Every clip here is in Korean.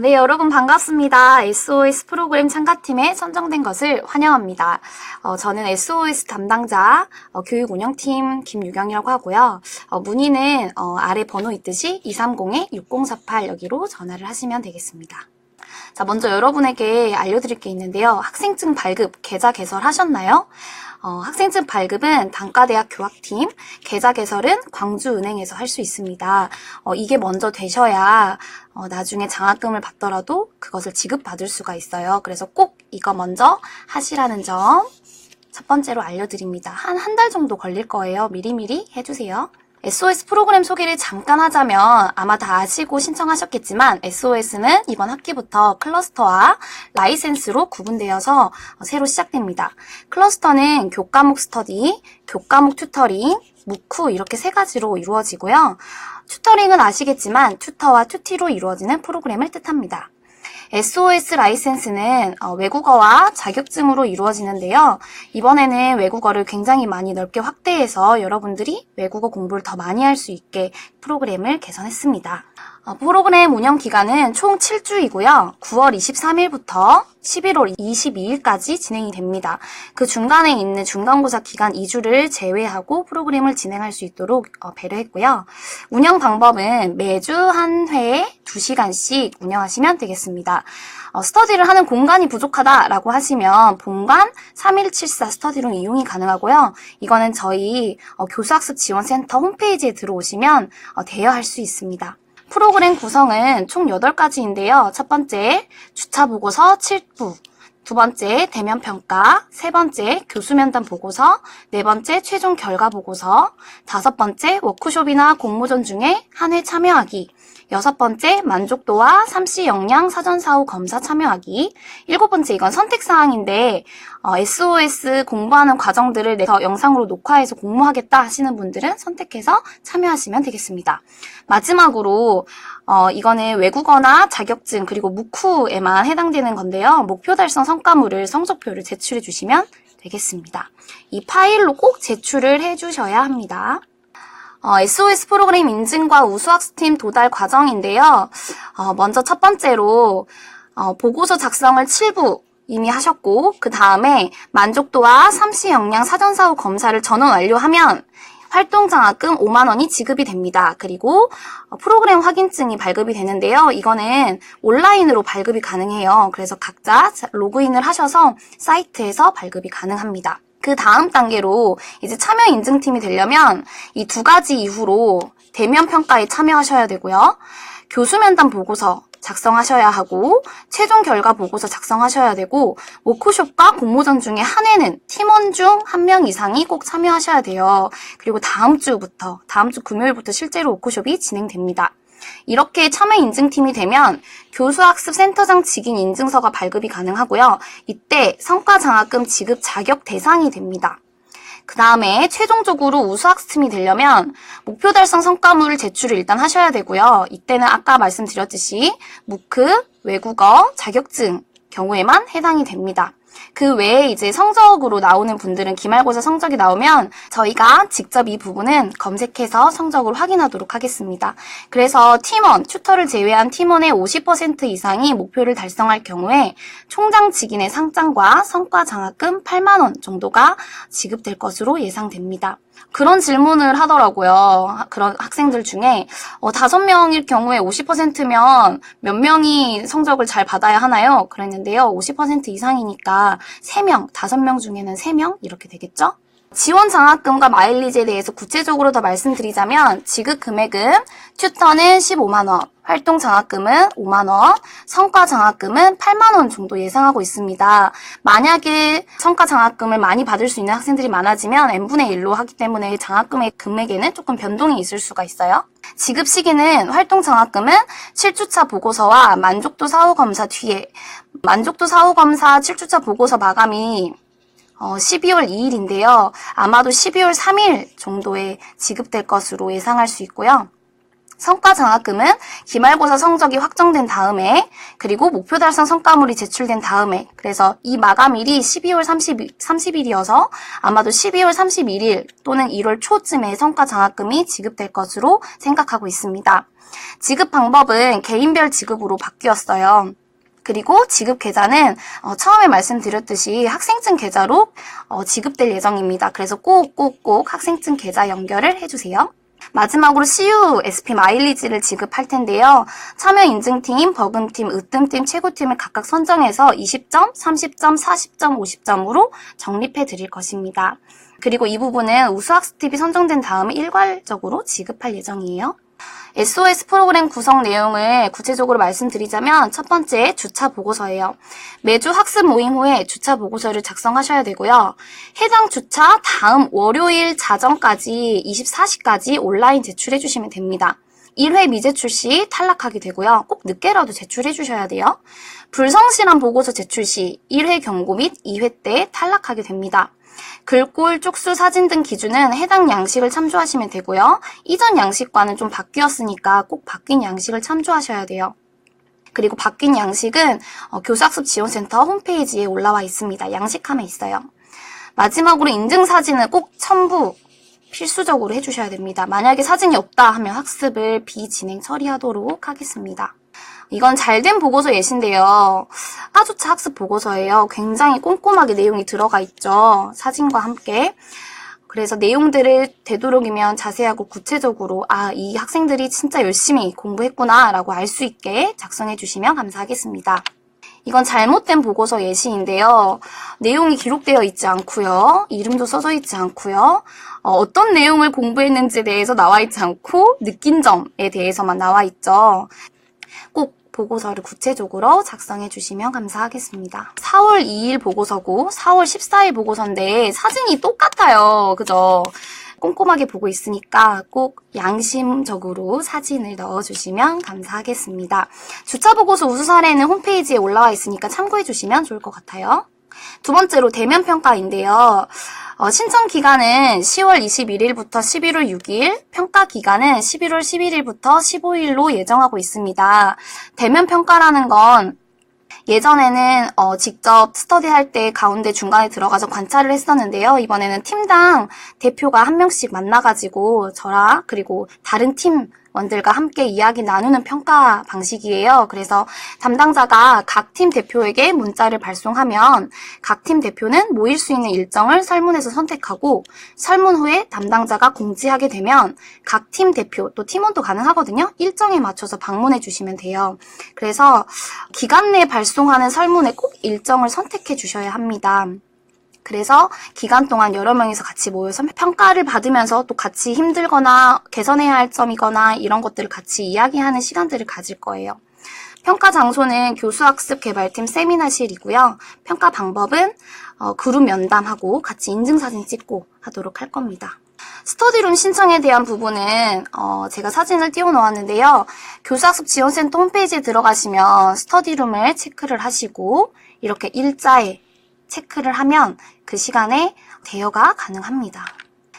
네, 여러분 반갑습니다. SOS 프로그램 참가팀에 선정된 것을 환영합니다. 저는 SOS 담당자 교육운영팀 김유경이라고 하고요. 문의는 아래 번호 있듯이 230-6048 여기로 전화를 하시면 되겠습니다. 자, 먼저 여러분에게 알려드릴 게 있는데요. 학생증 발급, 계좌 개설하셨나요? 학생증 발급은 단과대학 교학팀, 계좌 개설은 광주은행에서 할 수 있습니다. 이게 먼저 되셔야 나중에 장학금을 받더라도 그것을 지급받을 수가 있어요. 그래서 꼭 이거 먼저 하시라는 점 첫 번째로 알려드립니다. 한 달 정도 걸릴 거예요. 미리미리 해주세요. SOS 프로그램 소개를 잠깐 하자면 아마 다 아시고 신청하셨겠지만 SOS는 이번 학기부터 클러스터와 라이센스로 구분되어서 새로 시작됩니다. 클러스터는 교과목 스터디, 교과목 튜터링, 무쿠 이렇게 세 가지로 이루어지고요. 튜터링은 아시겠지만 튜터와 튜티로 이루어지는 프로그램을 뜻합니다. SOS 라이센스는 외국어와 자격증으로 이루어지는데요. 이번에는 외국어를 굉장히 많이 넓게 확대해서 여러분들이 외국어 공부를 더 많이 할 수 있게 프로그램을 개선했습니다. 프로그램 운영 기간은 총 7주이고요. 9월 23일부터 11월 22일까지 진행이 됩니다. 그 중간에 있는 중간고사 기간 2주를 제외하고 프로그램을 진행할 수 있도록 배려했고요. 운영 방법은 매주 한 회에 2시간씩 운영하시면 되겠습니다. 스터디를 하는 공간이 부족하다라고 하시면 본관 3174 스터디룸 이용이 가능하고요. 이거는 저희 교수학습지원센터 홈페이지에 들어오시면 대여할 수 있습니다. 프로그램 구성은 총 8가지인데요. 첫 번째, 주차보고서 7부, 두 번째, 대면평가, 세 번째, 교수면담 보고서, 네 번째, 최종 결과 보고서, 다섯 번째, 워크숍이나 공모전 중에 한 회 참여하기, 여섯 번째, 만족도와 3C 역량 사전사후 검사 참여하기, 일곱 번째, 이건 선택사항인데 SOS 공부하는 과정들을 내서 영상으로 녹화해서 공모하겠다 하시는 분들은 선택해서 참여하시면 되겠습니다. 마지막으로 이거는 외국어나 자격증 그리고 무쿠에만 해당되는 건데요. 목표 달성 성과물을 성적표를 제출해 주시면 되겠습니다. 이 파일로 꼭 제출을 해주셔야 합니다. SOS 프로그램 인증과 우수학습팀 도달 과정인데요. 먼저 첫 번째로 보고서 작성을 7부 이미 하셨고 그 다음에 만족도와 3C 역량 사전사후 검사를 전원 완료하면 활동장학금 5만 원이 지급이 됩니다. 그리고 프로그램 확인증이 발급이 되는데요. 이거는 온라인으로 발급이 가능해요. 그래서 각자 로그인을 하셔서 사이트에서 발급이 가능합니다. 그 다음 단계로 이제 참여 인증팀이 되려면 이 두 가지 이후로 대면 평가에 참여하셔야 되고요. 교수면담 보고서 작성하셔야 하고 최종 결과 보고서 작성하셔야 되고 워크숍과 공모전 중에 한 회는 팀원 중 한 명 이상이 꼭 참여하셔야 돼요. 그리고 다음 주 금요일부터 실제로 워크숍이 진행됩니다. 이렇게 참여 인증팀이 되면 교수학습센터장 직인 인증서가 발급이 가능하고요. 이때 성과장학금 지급 자격 대상이 됩니다. 그 다음에 최종적으로 우수학습팀이 되려면 목표 달성 성과물을 제출을 일단 하셔야 되고요. 이때는 아까 말씀드렸듯이 무크, 외국어, 자격증 경우에만 해당이 됩니다. 그 외에 이제 성적으로 나오는 분들은 기말고사 성적이 나오면 저희가 직접 이 부분은 검색해서 성적을 확인하도록 하겠습니다. 그래서 팀원, 튜터를 제외한 팀원의 50% 이상이 목표를 달성할 경우에 총장 직인의 상장과 성과장학금 8만 원 정도가 지급될 것으로 예상됩니다. 그런 질문을 하더라고요. 그런 학생들 중에 5명일 경우에 50%면 몇 명이 성적을 잘 받아야 하나요? 그랬는데요. 50% 이상이니까 3명, 5명 중에는 3명 이렇게 되겠죠? 지원 장학금과 마일리지에 대해서 구체적으로 더 말씀드리자면 지급 금액은 튜터는 15만 원, 활동 장학금은 5만 원, 성과 장학금은 8만 원 정도 예상하고 있습니다. 만약에 성과 장학금을 많이 받을 수 있는 학생들이 많아지면 n분의 1로 하기 때문에 장학금의 금액에는 조금 변동이 있을 수가 있어요. 지급 시기는 활동 장학금은 7주차 보고서와 만족도 사후 검사 뒤에 만족도 사후 검사 7주차 보고서 마감이 12월 2일인데요. 아마도 12월 3일 정도에 지급될 것으로 예상할 수 있고요. 성과 장학금은 기말고사 성적이 확정된 다음에 그리고 목표 달성 성과물이 제출된 다음에 그래서 이 마감일이 12월 30일이어서 아마도 12월 31일 또는 1월 초쯤에 성과 장학금이 지급될 것으로 생각하고 있습니다. 지급 방법은 개인별 지급으로 바뀌었어요. 그리고 지급 계좌는 처음에 말씀드렸듯이 학생증 계좌로 지급될 예정입니다. 그래서 꼭 학생증 계좌 연결을 해주세요. 마지막으로 CU SP 마일리지를 지급할 텐데요. 참여 인증팀, 버금팀, 으뜸팀, 최고팀을 각각 선정해서 20점, 30점, 40점, 50점으로 적립해 드릴 것입니다. 그리고 이 부분은 우수학습팁이 선정된 다음에 일괄적으로 지급할 예정이에요. SOS 프로그램 구성 내용을 구체적으로 말씀드리자면 첫 번째 주차 보고서예요. 매주 학습 모임 후에 주차 보고서를 작성하셔야 되고요. 해당 주차 다음 월요일 자정까지 24시까지 온라인 제출해 주시면 됩니다. 1회 미제출 시 탈락하게 되고요. 꼭 늦게라도 제출해 주셔야 돼요. 불성실한 보고서 제출 시 1회 경고 및 2회 때 탈락하게 됩니다. 글꼴, 쪽수, 사진 등 기준은 해당 양식을 참조하시면 되고요. 이전 양식과는 좀 바뀌었으니까 꼭 바뀐 양식을 참조하셔야 돼요. 그리고 바뀐 양식은 교사학습 지원센터 홈페이지에 올라와 있습니다. 양식함에 있어요. 마지막으로 인증사진을 꼭 첨부 필수적으로 해주셔야 됩니다. 만약에 사진이 없다 하면 학습을 비진행 처리하도록 하겠습니다. 이건 잘된 보고서 예시인데요. 하주차 학습 보고서예요. 굉장히 꼼꼼하게 내용이 들어가 있죠. 사진과 함께. 그래서 내용들을 되도록이면 자세하고 구체적으로 이 학생들이 진짜 열심히 공부했구나 라고 알 수 있게 작성해 주시면 감사하겠습니다. 이건 잘못된 보고서 예시인데요. 내용이 기록되어 있지 않고요. 이름도 써져 있지 않고요. 어떤 내용을 공부했는지에 대해서 나와 있지 않고 느낀 점에 대해서만 나와 있죠. 꼭 보고서를 구체적으로 작성해 주시면 감사하겠습니다. 4월 2일 보고서고 4월 14일 보고서인데 사진이 똑같아요. 그죠? 꼼꼼하게 보고 있으니까 꼭 양심적으로 사진을 넣어주시면 감사하겠습니다. 주차 보고서 우수 사례는 홈페이지에 올라와 있으니까 참고해 주시면 좋을 것 같아요. 두 번째로 대면 평가인데요. 신청 기간은 10월 21일부터 11월 6일, 평가 기간은 11월 11일부터 15일로 예정하고 있습니다. 대면 평가라는 건 예전에는 직접 스터디할 때 가운데 중간에 들어가서 관찰을 했었는데요. 이번에는 팀당 대표가 한 명씩 만나가지고 저랑 그리고 다른 팀원들과 함께 이야기 나누는 평가 방식이에요. 그래서 담당자가 각 팀 대표에게 문자를 발송하면 각 팀 대표는 모일 수 있는 일정을 설문에서 선택하고 설문 후에 담당자가 공지하게 되면 각 팀 대표 또 팀원도 가능하거든요. 일정에 맞춰서 방문해 주시면 돼요. 그래서 기간 내에 발송하는 설문에 꼭 일정을 선택해 주셔야 합니다. 그래서 기간 동안 여러 명이서 같이 모여서 평가를 받으면서 또 같이 힘들거나 개선해야 할 점이거나 이런 것들을 같이 이야기하는 시간들을 가질 거예요. 평가 장소는 교수학습 개발팀 세미나실이고요. 평가 방법은 그룹 면담하고 같이 인증사진 찍고 하도록 할 겁니다. 스터디룸 신청에 대한 부분은 제가 사진을 띄워 놓았는데요. 교사학습 지원센터 홈페이지에 들어가시면 스터디룸을 체크를 하시고 이렇게 일자에 체크를 하면 그 시간에 대여가 가능합니다.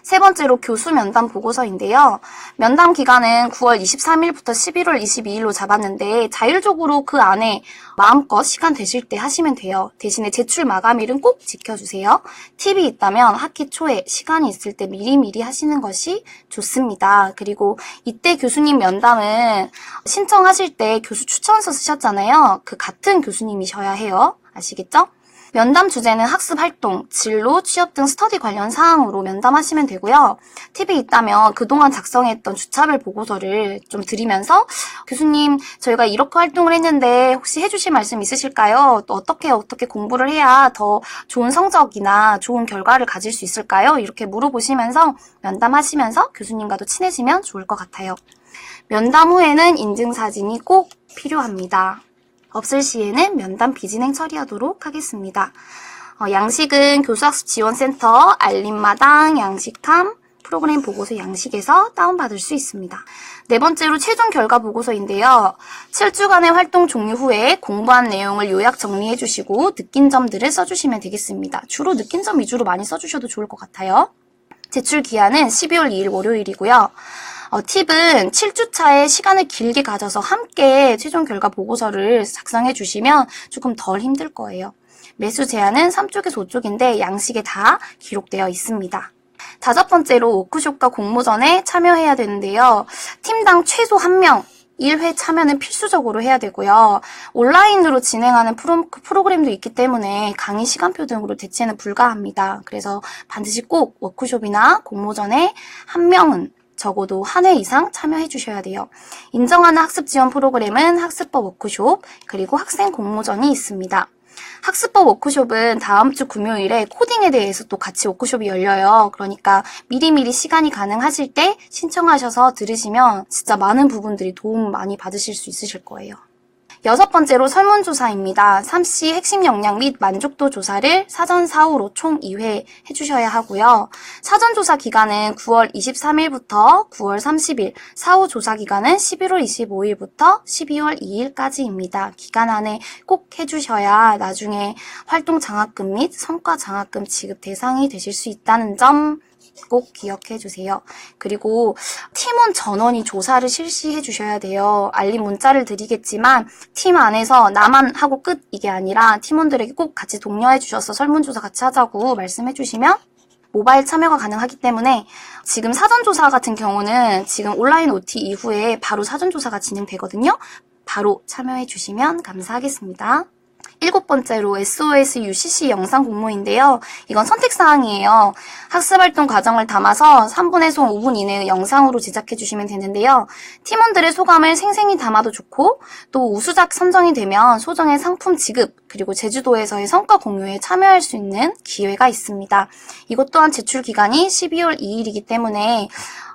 세 번째로 교수 면담 보고서인데요. 면담 기간은 9월 23일부터 11월 22일로 잡았는데 자율적으로 그 안에 마음껏 시간 되실 때 하시면 돼요. 대신에 제출 마감일은 꼭 지켜주세요. 팁이 있다면 학기 초에 시간이 있을 때 미리미리 하시는 것이 좋습니다. 그리고 이때 교수님 면담은 신청하실 때 교수 추천서 쓰셨잖아요. 그 같은 교수님이셔야 해요. 아시겠죠? 면담 주제는 학습 활동, 진로, 취업 등 스터디 관련 사항으로 면담하시면 되고요. 팁이 있다면 그동안 작성했던 주차별 보고서를 좀 드리면서 교수님, 저희가 이렇게 활동을 했는데 혹시 해주실 말씀 있으실까요? 또 어떻게 공부를 해야 더 좋은 성적이나 좋은 결과를 가질 수 있을까요? 이렇게 물어보시면서 면담하시면서 교수님과도 친해지면 좋을 것 같아요. 면담 후에는 인증사진이 꼭 필요합니다. 없을 시에는 면담 비진행 처리하도록 하겠습니다. 양식은 교수학습 지원센터, 알림마당, 양식함, 프로그램 보고서 양식에서 다운받을 수 있습니다. 네 번째로 최종 결과 보고서인데요. 7주간의 활동 종료 후에 공부한 내용을 요약 정리해 주시고 느낀 점들을 써주시면 되겠습니다. 주로 느낀 점 위주로 많이 써주셔도 좋을 것 같아요. 제출 기한은 12월 2일 월요일이고요. 팁은 7주차에 시간을 길게 가져서 함께 최종 결과 보고서를 작성해 주시면 조금 덜 힘들 거예요. 매수 제한은 3쪽에서 5쪽인데 양식에 다 기록되어 있습니다. 5번째로 워크숍과 공모전에 참여해야 되는데요. 팀당 최소 1명, 1회 참여는 필수적으로 해야 되고요. 온라인으로 진행하는 프로그램도 있기 때문에 강의 시간표 등으로 대체는 불가합니다. 그래서 반드시 꼭 워크숍이나 공모전에 1명은 적어도 한 회 이상 참여해 주셔야 돼요. 인정하는 학습 지원 프로그램은 학습법 워크숍, 그리고 학생 공모전이 있습니다. 학습법 워크숍은 다음 주 금요일에 코딩에 대해서 또 같이 워크숍이 열려요. 그러니까 미리미리 시간이 가능하실 때 신청하셔서 들으시면 진짜 많은 부분들이 도움 많이 받으실 수 있으실 거예요. 6번째로 설문조사입니다. 3C 핵심 역량 및 만족도 조사를 사전 사후로 총 2회 해주셔야 하고요. 사전조사 기간은 9월 23일부터 9월 30일, 사후 조사 기간은 11월 25일부터 12월 2일까지입니다. 기간 안에 꼭 해주셔야 나중에 활동 장학금 및 성과 장학금 지급 대상이 되실 수 있다는 점 꼭 기억해 주세요. 그리고 팀원 전원이 조사를 실시해 주셔야 돼요. 알림 문자를 드리겠지만 팀 안에서 나만 하고 끝 이게 아니라 팀원들에게 꼭 같이 독려해 주셔서 설문조사 같이 하자고 말씀해 주시면 모바일 참여가 가능하기 때문에 지금 사전조사 같은 경우는 지금 온라인 OT 이후에 바로 사전조사가 진행되거든요. 바로 참여해 주시면 감사하겠습니다. 7번째로 SOS UCC 영상 공모인데요. 이건 선택사항이에요. 학습활동 과정을 담아서 3분에서 5분 이내의 영상으로 제작해 주시면 되는데요. 팀원들의 소감을 생생히 담아도 좋고 또 우수작 선정이 되면 소정의 상품 지급 그리고 제주도에서의 성과 공유에 참여할 수 있는 기회가 있습니다. 이것 또한 제출 기간이 12월 2일이기 때문에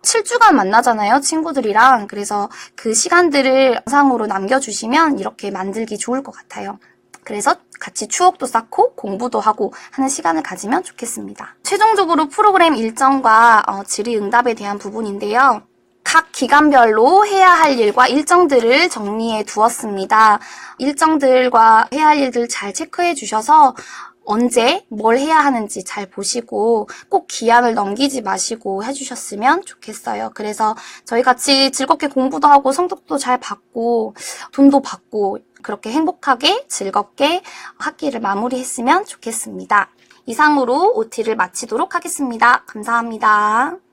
7주간 만나잖아요, 친구들이랑. 그래서 그 시간들을 영상으로 남겨주시면 이렇게 만들기 좋을 것 같아요. 그래서 같이 추억도 쌓고 공부도 하고 하는 시간을 가지면 좋겠습니다. 최종적으로 프로그램 일정과 질의응답에 대한 부분인데요. 각 기간별로 해야 할 일과 일정들을 정리해 두었습니다. 일정들과 해야 할 일들 잘 체크해 주셔서 언제 뭘 해야 하는지 잘 보시고 꼭 기한을 넘기지 마시고 해주셨으면 좋겠어요. 그래서 저희 같이 즐겁게 공부도 하고 성적도 잘 받고 돈도 받고 그렇게 행복하게 즐겁게 학기를 마무리했으면 좋겠습니다. 이상으로 OT를 마치도록 하겠습니다. 감사합니다.